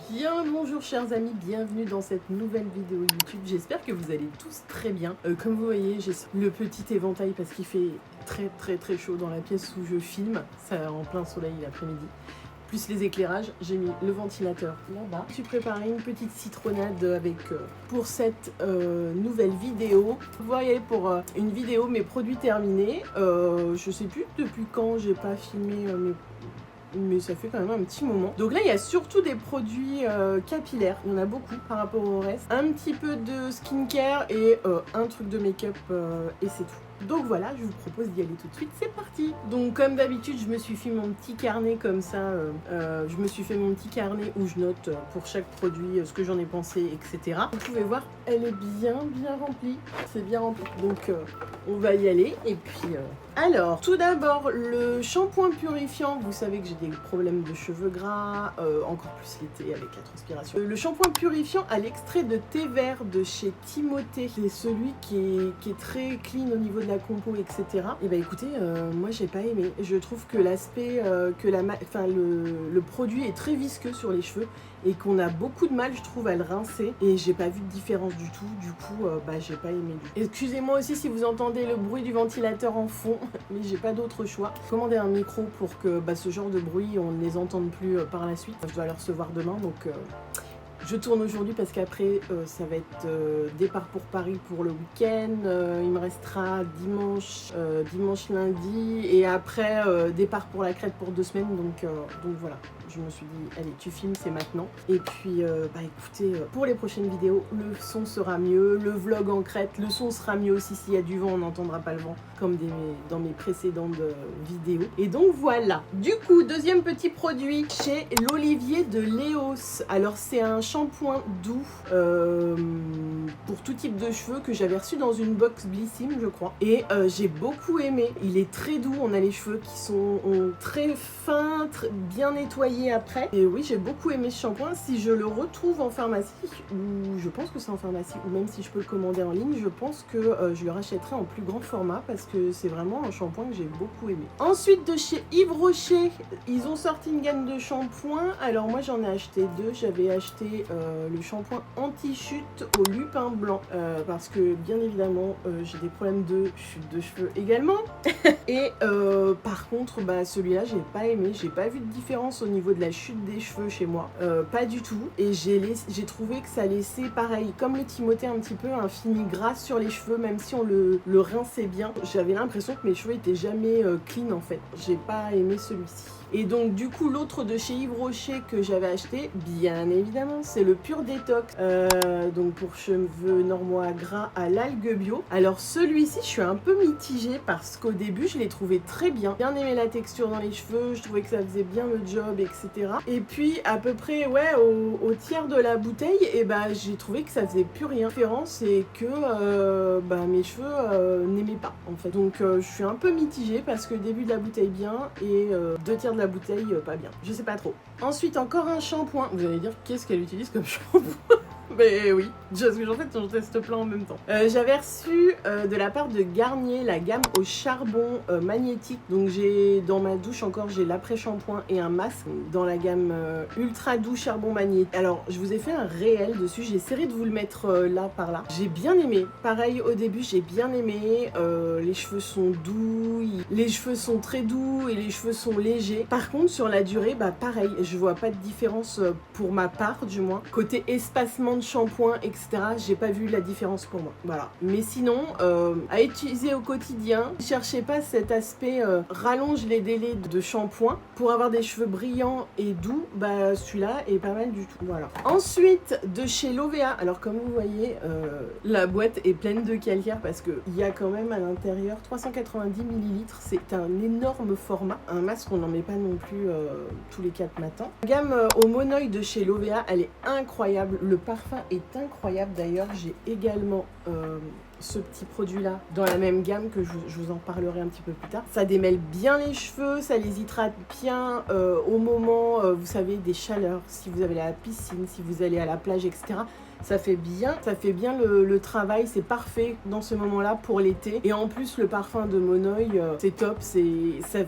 Bien bonjour chers amis, bienvenue dans cette nouvelle vidéo YouTube. J'espère que vous allez tous très bien. Comme vous voyez, j'ai le petit éventail parce qu'il fait très chaud dans la pièce où je filme. Ça en plein soleil l'après-midi. Plus les éclairages, j'ai mis le ventilateur là-bas. Je suis préparé une petite citronnade avec pour cette nouvelle vidéo. Vous voyez, pour une vidéo mes produits terminés. Je sais plus depuis quand j'ai pas filmé mais ça fait quand même un petit moment. Donc là, il y a surtout des produits capillaires. Il y en a beaucoup par rapport au reste. Un petit peu de skincare et un truc de make-up et c'est tout. Donc voilà, je vous propose d'y aller tout de suite, c'est parti. Donc comme d'habitude, je me suis fait mon petit carnet comme ça, je me suis fait mon petit carnet où je note pour chaque produit ce que j'en ai pensé, etc. Vous pouvez voir, elle est bien remplie, c'est bien rempli. Donc on va y aller et puis... Alors, tout d'abord, le shampoing purifiant, vous savez que j'ai des problèmes de cheveux gras, encore plus l'été avec la transpiration. Le shampoing purifiant à l'extrait de thé vert de chez Timothée, c'est celui qui est très clean au niveau de la compo, etc. Et bah écoutez, moi j'ai pas aimé. Je trouve que l'aspect, le produit est très visqueux sur les cheveux et qu'on a beaucoup de mal, je trouve, à le rincer. Et j'ai pas vu de différence du tout. Du coup, j'ai pas aimé du tout. Excusez-moi aussi si vous entendez le bruit du ventilateur en fond, mais j'ai pas d'autre choix. J'ai commandé un micro pour que ce genre de bruit, on ne les entende plus par la suite. Je dois le recevoir demain, donc... Je tourne aujourd'hui parce qu'après ça va être départ pour Paris pour le week-end, il me restera dimanche, lundi et après départ pour la Crète pour 2 semaines, donc voilà, je me suis dit allez tu filmes, c'est maintenant. Et puis écoutez, pour les prochaines vidéos le son sera mieux, le vlog en Crète, le son sera mieux aussi, s'il y a du vent on n'entendra pas le vent comme dans mes précédentes vidéos. Et donc voilà, du coup deuxième petit produit chez l'Olivier de Léos. Alors c'est un shampoing doux pour tout type de cheveux que j'avais reçu dans une box Blissim je crois, et j'ai beaucoup aimé. Il est très doux, on a les cheveux qui sont très fins, bien nettoyés après, et oui j'ai beaucoup aimé ce shampoing. Si je le retrouve en pharmacie, ou je pense que c'est en pharmacie, ou même si je peux le commander en ligne, je pense que je le rachèterai en plus grand format parce que c'est vraiment un shampoing que j'ai beaucoup aimé. Ensuite de chez Yves Rocher, ils ont sorti une gamme de shampoings. Alors moi j'en ai acheté 2, j'avais acheté le shampoing anti-chute au lupin blanc parce que bien évidemment j'ai des problèmes de chute de cheveux également et par contre celui-là j'ai pas aimé, j'ai pas vu de différence au niveau de la chute des cheveux chez moi, pas du tout, et j'ai trouvé que ça laissait pareil comme le Timothée un petit peu un fini gras sur les cheveux, même si on le rinçait bien. J'avais l'impression que mes cheveux étaient jamais clean en fait, j'ai pas aimé celui-ci. Et donc du coup l'autre de chez Yves Rocher que j'avais acheté, bien évidemment, c'est le Pur Détox, donc pour cheveux normois gras à l'algue bio. Alors celui-ci je suis un peu mitigée parce qu'au début je l'ai trouvé très bien aimé la texture dans les cheveux, je trouvais que ça faisait bien le job, etc. Et puis à peu près au tiers de la bouteille, et j'ai trouvé que ça faisait plus rien. La différence c'est que mes cheveux n'aimaient pas en fait. Donc je suis un peu mitigée parce que le début de la bouteille bien et 2 tiers de la bouteille pas bien, je sais pas trop. Ensuite encore un shampoing, vous allez dire qu'est-ce qu'elle utilise comme shampoing. Mais oui, parce que en fait j'en teste plein en même temps. J'avais reçu de la part de Garnier la gamme au charbon magnétique. Donc j'ai dans ma douche encore, j'ai l'après-shampoing et un masque dans la gamme ultra doux charbon magnétique. Alors je vous ai fait un réel dessus, j'ai essayé de vous le mettre là par là. J'ai bien aimé, pareil au début j'ai bien aimé, les cheveux sont doux, les cheveux sont très doux et les cheveux sont légers. Par contre sur la durée, pareil, je vois pas de différence pour ma part du moins. Côté espacement de shampoing, etc. J'ai pas vu la différence pour moi. Voilà. Mais sinon, à utiliser au quotidien, ne cherchez pas cet aspect rallonge les délais de shampoing pour avoir des cheveux brillants et doux. Celui-là est pas mal du tout. Voilà. Ensuite, de chez Lovea. Alors comme vous voyez, la boîte est pleine de calcaire parce que il y a quand même à l'intérieur 390 ml. C'est un énorme format. Un masque, on n'en met pas non plus tous les 4 matins. La gamme au monoeil de chez Lovea, elle est incroyable. Le parfum est incroyable. D'ailleurs, j'ai également ce petit produit là dans la même gamme que je vous en parlerai un petit peu plus tard. Ça démêle bien les cheveux, ça les hydrate bien au moment, vous savez, des chaleurs, si vous allez à la piscine, si vous allez à la plage, etc. Ça fait bien le travail, c'est parfait dans ce moment-là pour l'été. Et en plus, le parfum de Monoi, c'est top, ça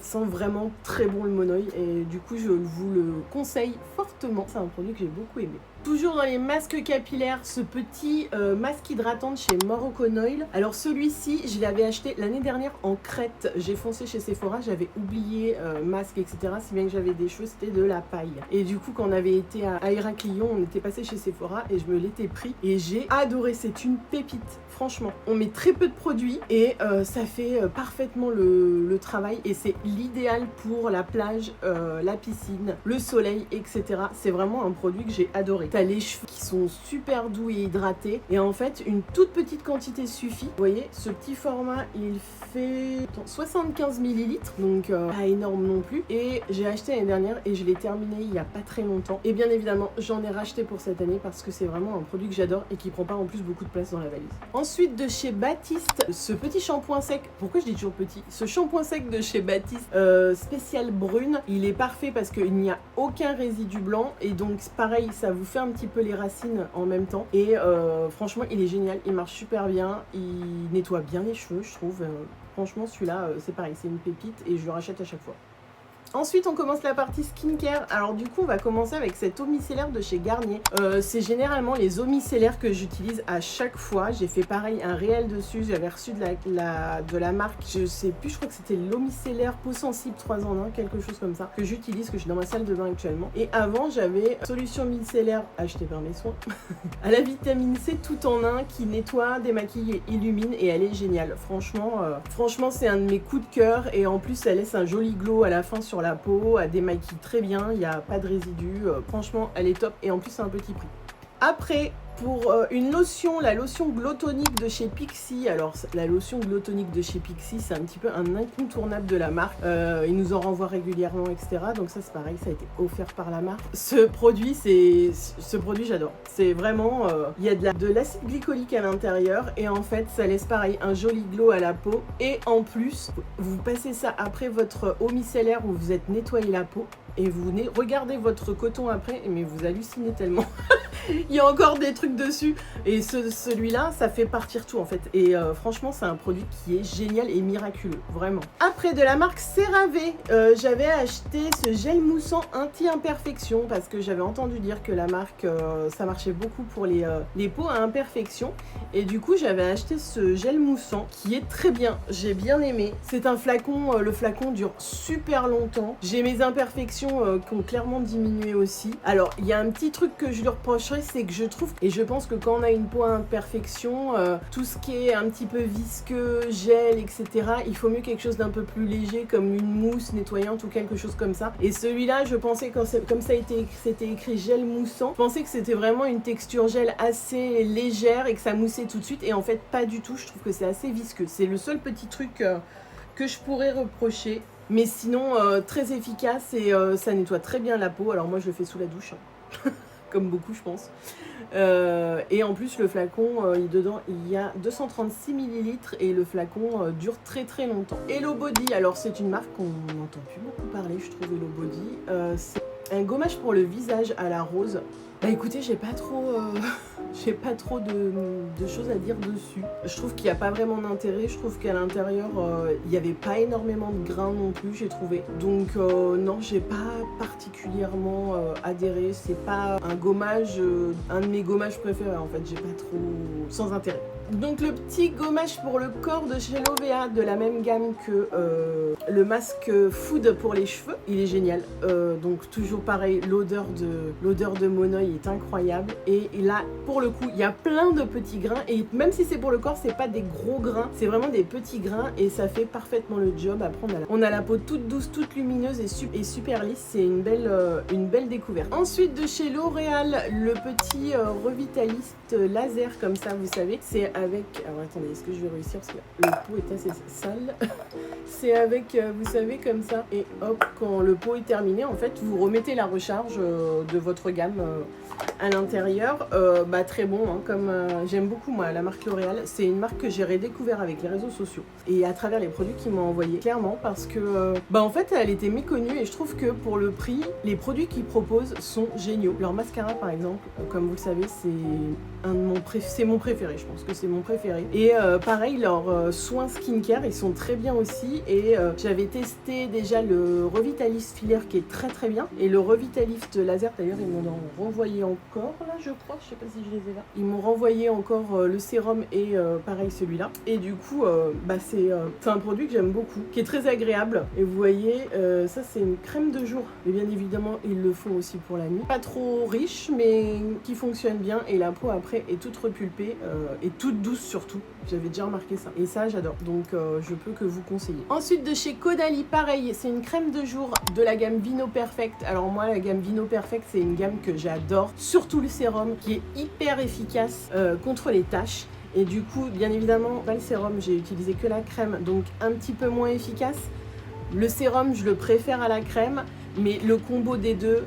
sent vraiment très bon le Monoi. Et du coup, je vous le conseille fortement. C'est un produit que j'ai beaucoup aimé. Toujours dans les masques capillaires, ce petit masque hydratant de chez Moroccan Oil. Alors celui-ci, je l'avais acheté l'année dernière en Crète. J'ai foncé chez Sephora, j'avais oublié masque, etc. Si bien que j'avais des cheveux, c'était de la paille. Et du coup, quand on avait été à Héraclion, on était passé chez Sephora et je me l'étais pris. Et j'ai adoré, c'est une pépite. Franchement, on met très peu de produits et ça fait parfaitement le travail. Et c'est l'idéal pour la plage, la piscine, le soleil, etc. C'est vraiment un produit que j'ai adoré. T'as les cheveux qui sont super doux et hydratés. Et en fait, une toute petite quantité suffit. Vous voyez, ce petit format, il fait 75 ml. Donc, pas énorme non plus. Et j'ai acheté l'année dernière et je l'ai terminé il n'y a pas très longtemps. Et bien évidemment, j'en ai racheté pour cette année parce que c'est vraiment un produit que j'adore et qui prend pas en plus beaucoup de place dans la valise. Ensuite, de chez Baptiste, ce petit shampoing sec. Pourquoi je dis toujours petit? Ce shampoing sec de chez Baptiste, spécial brune. Il est parfait parce qu'il n'y a aucun résidu blanc. Et donc, pareil, ça vous fait un petit peu les racines en même temps. Et franchement, il est génial. Il marche super bien. Il nettoie bien les cheveux, je trouve. Franchement, celui-là, c'est pareil. C'est une pépite et je le rachète à chaque fois. Ensuite, on commence la partie skincare. Alors du coup, on va commencer avec cette eau micellaire de chez Garnier. C'est généralement les eaux micellaires que j'utilise à chaque fois. J'ai fait pareil, un réel dessus. J'avais reçu de la marque, je sais plus, je crois que c'était l'eau micellaire peau sensible 3 en 1, quelque chose comme ça, que j'utilise, que je suis dans ma salle de bain actuellement. Et avant, j'avais solution micellaire achetée par mes soins à la vitamine C tout en un qui nettoie, démaquille et illumine. Et elle est géniale. Franchement, c'est un de mes coups de cœur. Et en plus, elle laisse un joli glow à la fin sur la peau, elle démaquille très bien, il n'y a pas de résidus, franchement elle est top et en plus c'est un petit prix. Après, pour une lotion, la lotion Glow Tonic de chez Pixi. Alors la lotion Glow Tonic de chez Pixi, c'est un petit peu un incontournable de la marque. Ils nous en renvoient régulièrement, etc. Donc ça c'est pareil, ça a été offert par la marque. Ce produit j'adore. C'est vraiment, il y a de l'acide glycolique à l'intérieur et en fait ça laisse pareil un joli glow à la peau. Et en plus, vous passez ça après votre eau micellaire où vous êtes nettoyé la peau. Et vous regardez votre coton après, mais vous hallucinez tellement. Il y a encore des trucs dessus. Et celui-là, ça fait partir tout en fait. Et franchement, c'est un produit qui est génial et miraculeux, vraiment. Après, de la marque CeraVe, j'avais acheté ce gel moussant anti-imperfection parce que j'avais entendu dire que la marque, ça marchait beaucoup pour les peaux à imperfection. Et du coup, j'avais acheté ce gel moussant qui est très bien. J'ai bien aimé. C'est un flacon, le flacon dure super longtemps. J'ai mes imperfections qui ont clairement diminué aussi. Alors, il y a un petit truc que je lui reprocherais, c'est que je trouve, et je pense que quand on a une peau à imperfection, tout ce qui est un petit peu visqueux, gel, etc., il faut mieux quelque chose d'un peu plus léger, comme une mousse nettoyante ou quelque chose comme ça. Et celui-là, je pensais, comme ça c'était écrit gel moussant, je pensais que c'était vraiment une texture gel assez légère et que ça moussait tout de suite. Et en fait, pas du tout. Je trouve que c'est assez visqueux. C'est le seul petit truc que je pourrais reprocher. Mais sinon, très efficace et ça nettoie très bien la peau. Alors moi, je le fais sous la douche, hein. Comme beaucoup, je pense. Et en plus, le flacon, dedans, il y a 236 ml et le flacon dure très très longtemps. Hello Body, alors c'est une marque qu'on n'entend plus beaucoup parler, je trouve, Hello Body. C'est un gommage pour le visage à la rose. Bah écoutez, j'ai pas trop de choses à dire dessus. Je trouve qu'il n'y a pas vraiment d'intérêt. Je trouve qu'à l'intérieur, il n'y avait pas énormément de grains non plus, j'ai trouvé. Donc non, j'ai pas particulièrement adhéré. C'est pas un gommage, un de mes gommages préférés en fait. J'ai pas trop... sans intérêt. Donc le petit gommage pour le corps de chez Lovea, de la même gamme que le masque Food pour les cheveux, il est génial. Donc toujours pareil, l'odeur de Monoi est incroyable. Et là, pour le coup, il y a plein de petits grains. Et même si c'est pour le corps, c'est pas des gros grains, c'est vraiment des petits grains et ça fait parfaitement le job. Après, on a la peau toute douce, toute lumineuse et super lisse. C'est une belle découverte. Ensuite, de chez L'Oréal, le petit revitaliste laser comme ça, vous savez, c'est avec... Alors attendez, est-ce que je vais réussir parce que le pot est assez sale. C'est avec, vous savez, comme ça. Et hop, quand le pot est terminé, en fait, vous remettez la recharge de votre gamme à l'intérieur. Très bon, hein, comme j'aime beaucoup, moi, la marque L'Oréal. C'est une marque que j'ai redécouvert avec les réseaux sociaux et à travers les produits qu'ils m'ont envoyés. Clairement, parce que, en fait, elle était méconnue et je trouve que pour le prix, les produits qu'ils proposent sont géniaux. Leur mascara, par exemple, comme vous le savez, c'est mon préféré. Je pense que c'est mon préféré. Et pareil, leurs soins skincare, ils sont très bien aussi. Et j'avais testé déjà le Revitalift filaire qui est très très bien. Et le Revitalift laser, d'ailleurs, ils m'en ont renvoyé encore là, je crois. Je sais pas si je les ai là. Ils m'ont renvoyé encore le sérum et pareil celui-là. Et du coup, c'est un produit que j'aime beaucoup, qui est très agréable. Et vous voyez, ça c'est une crème de jour. Et bien évidemment, ils le font aussi pour la nuit. Pas trop riche, mais qui fonctionne bien. Et la peau après est toute repulpée et toute douce surtout. J'avais déjà remarqué ça. Et ça, j'adore. Donc, je peux que vous conseiller. Ensuite, de chez Caudalie, pareil, c'est une crème de jour de la gamme Vino Perfect. Alors moi, la gamme Vino Perfect, c'est une gamme que j'adore. Surtout le sérum, qui est hyper efficace contre les taches. Et du coup, bien évidemment, pas le sérum, j'ai utilisé que la crème, donc un petit peu moins efficace. Le sérum, je le préfère à la crème, mais le combo des deux,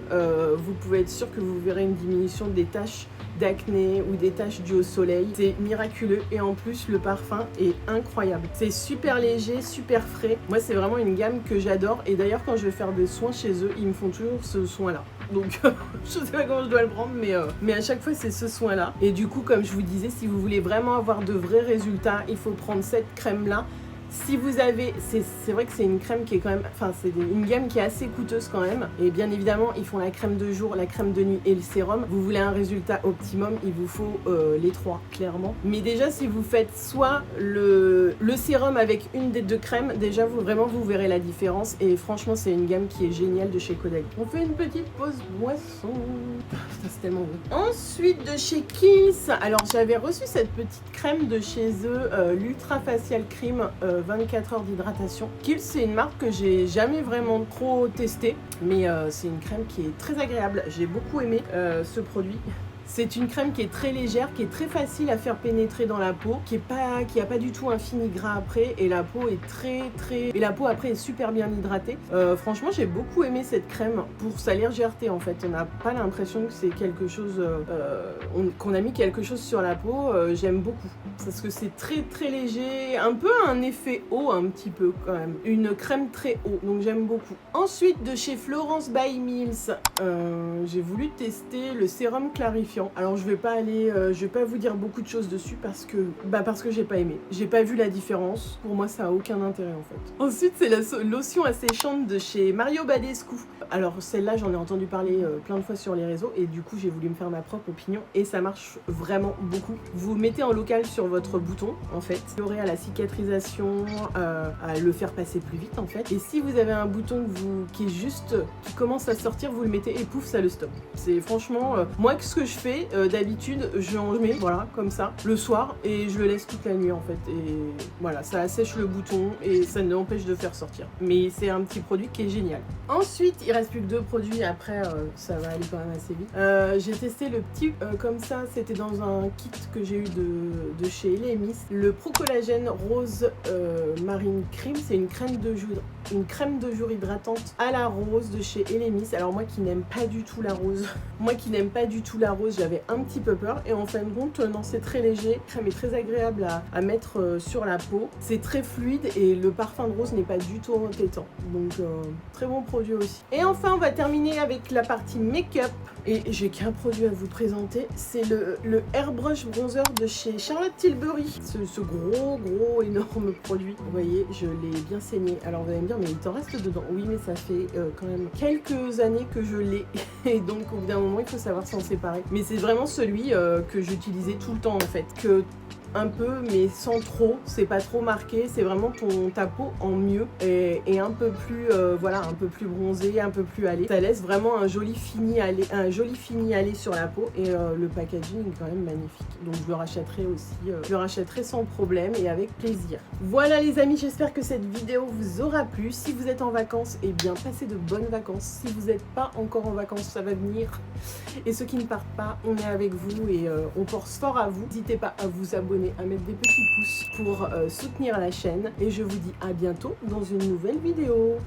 vous pouvez être sûr que vous verrez une diminution des taches d'acné ou des taches dues au soleil. C'est miraculeux et en plus le parfum est incroyable. C'est super léger, super frais. Moi c'est vraiment une gamme que j'adore et d'ailleurs quand je vais faire des soins chez eux, ils me font toujours ce soin là. Donc je sais pas comment je dois le prendre mais à chaque fois c'est ce soin là. Et du coup comme je vous disais, si vous voulez vraiment avoir de vrais résultats, il faut prendre cette crème là. Si vous avez, c'est vrai que c'est une crème qui est quand même, c'est une gamme qui est assez coûteuse quand même. Et bien évidemment, ils font la crème de jour, la crème de nuit et le sérum. Vous voulez un résultat optimum, il vous faut les trois, clairement. Mais déjà, si vous faites soit le sérum avec une des deux crèmes, déjà, vous verrez la différence. Et franchement, c'est une gamme qui est géniale de chez Caudalie. On fait une petite pause boisson. Putain, c'est tellement bon. Ensuite, de chez Kiehl's. Alors, j'avais reçu cette petite crème de chez eux, l'Ultra Facial Cream 24 heures d'hydratation. Kiehl's, c'est une marque que j'ai jamais vraiment trop testée, mais c'est une crème qui est très agréable. J'ai beaucoup aimé ce produit. C'est une crème qui est très légère, qui est très facile à faire pénétrer dans la peau, qui a pas du tout un fini gras après, et la peau est et la peau après est super bien hydratée. Franchement, j'ai beaucoup aimé cette crème pour sa légèreté en fait. On n'a pas l'impression que c'est quelque chose, qu'on a mis quelque chose sur la peau. J'aime beaucoup parce que c'est très très léger, un peu un effet eau un petit peu quand même. Une crème très eau, donc j'aime beaucoup. Ensuite, de chez Florence by Mills, j'ai voulu tester le sérum clarifiant. Alors je vais pas vous dire beaucoup de choses dessus parce que j'ai pas aimé. J'ai pas vu la différence. Pour moi, ça a aucun intérêt en fait. Ensuite, c'est la lotion asséchante de chez Mario Badescu. Alors celle-là, j'en ai entendu parler plein de fois sur les réseaux et du coup, j'ai voulu me faire ma propre opinion et ça marche vraiment beaucoup. Vous mettez en local sur votre bouton en fait. Vous aurez à la cicatrisation, à le faire passer plus vite en fait. Et si vous avez un bouton qui commence à sortir, vous le mettez et pouf, ça le stoppe. C'est franchement, moi, ce que je fais d'habitude, j'en mets voilà comme ça le soir et je le laisse toute la nuit en fait et voilà, ça assèche le bouton et ça ne l'empêche de faire sortir. Mais c'est un petit produit qui est génial. Ensuite, il reste plus que 2 produits, après ça va aller quand même assez vite. J'ai testé le petit comme ça, c'était dans un kit que j'ai eu de chez Elemis, le Pro Collagène Rose Marine Cream. C'est une crème de jour hydratante à la rose de chez Elemis. Alors moi qui n'aime pas du tout la rose, j'avais un petit peu peur et en fin de compte non, c'est très léger, la crème est très agréable à mettre sur la peau, c'est très fluide et le parfum de rose n'est pas du tout entêtant, donc très bon produit aussi. Et enfin on va terminer avec la partie make-up et j'ai qu'un produit à vous présenter, c'est le Airbrush Bronzer de chez Charlotte Tilbury, ce gros énorme produit. Vous voyez, je l'ai bien saigné. Alors vous allez me dire mais il t'en reste dedans. Oui, mais ça fait quand même quelques années que je l'ai et donc au bout d'un moment il faut savoir s'en séparer. Mais c'est vraiment celui que j'utilisais tout le temps en fait, un peu mais sans trop, c'est pas trop marqué, c'est vraiment ta peau en mieux et un peu plus un peu plus bronzé, un peu plus allé. Ça laisse vraiment un joli fini aller sur la peau et le packaging est quand même magnifique. Donc je le rachèterai aussi, je le rachèterai sans problème et avec plaisir. Voilà les amis, j'espère que cette vidéo vous aura plu. Si vous êtes en vacances, eh bien passez de bonnes vacances. Si vous n'êtes pas encore en vacances, ça va venir. Et ceux qui ne partent pas, là, on est avec vous et on pense fort à vous. N'hésitez pas à vous abonner, à mettre des petits pouces pour soutenir la chaîne. Et je vous dis à bientôt dans une nouvelle vidéo.